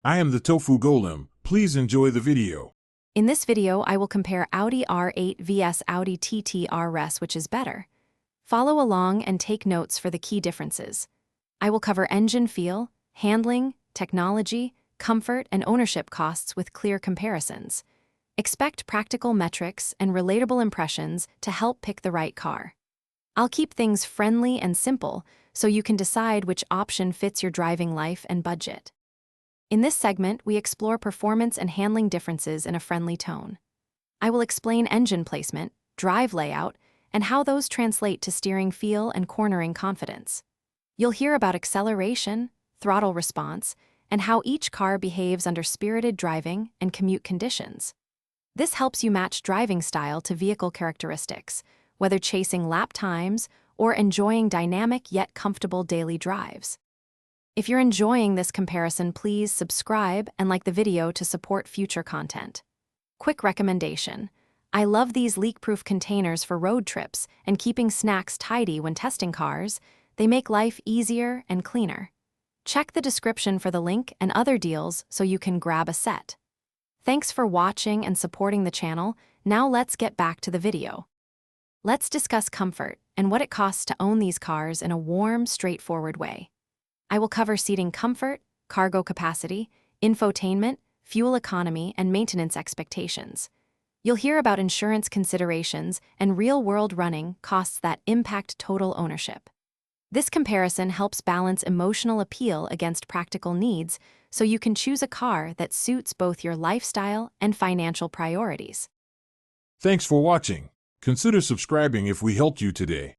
I am the Tofu Golem. Please enjoy the video. In this video, I will compare Audi R8 vs Audi TT RS, which is better. Follow along and take notes for the key differences. I will cover engine feel, handling, technology, comfort, and ownership costs with clear comparisons. Expect practical metrics and relatable impressions to help pick the right car. I'll keep things friendly and simple so you can decide which option fits your driving life and budget. In this segment, we explore performance and handling differences in a friendly tone. I will explain engine placement, drive layout, and how those translate to steering feel and cornering confidence. You'll hear about acceleration, throttle response, and how each car behaves under spirited driving and commute conditions. This helps you match driving style to vehicle characteristics, whether chasing lap times or enjoying dynamic yet comfortable daily drives. If you're enjoying this comparison, please subscribe and like the video to support future content. Quick recommendation: I love these leak-proof containers for road trips and keeping snacks tidy when testing cars. They make life easier and cleaner. Check the description for the link and other deals so you can grab a set. Thanks for watching and supporting the channel. Now let's get back to the video. Let's discuss comfort and what it costs to own these cars in a warm, straightforward way. I will cover seating comfort, cargo capacity, infotainment, fuel economy, and maintenance expectations. You'll hear about insurance considerations and real-world running costs that impact total ownership. This comparison helps balance emotional appeal against practical needs so you can choose a car that suits both your lifestyle and financial priorities. Thanks for watching. Consider subscribing if we helped you today.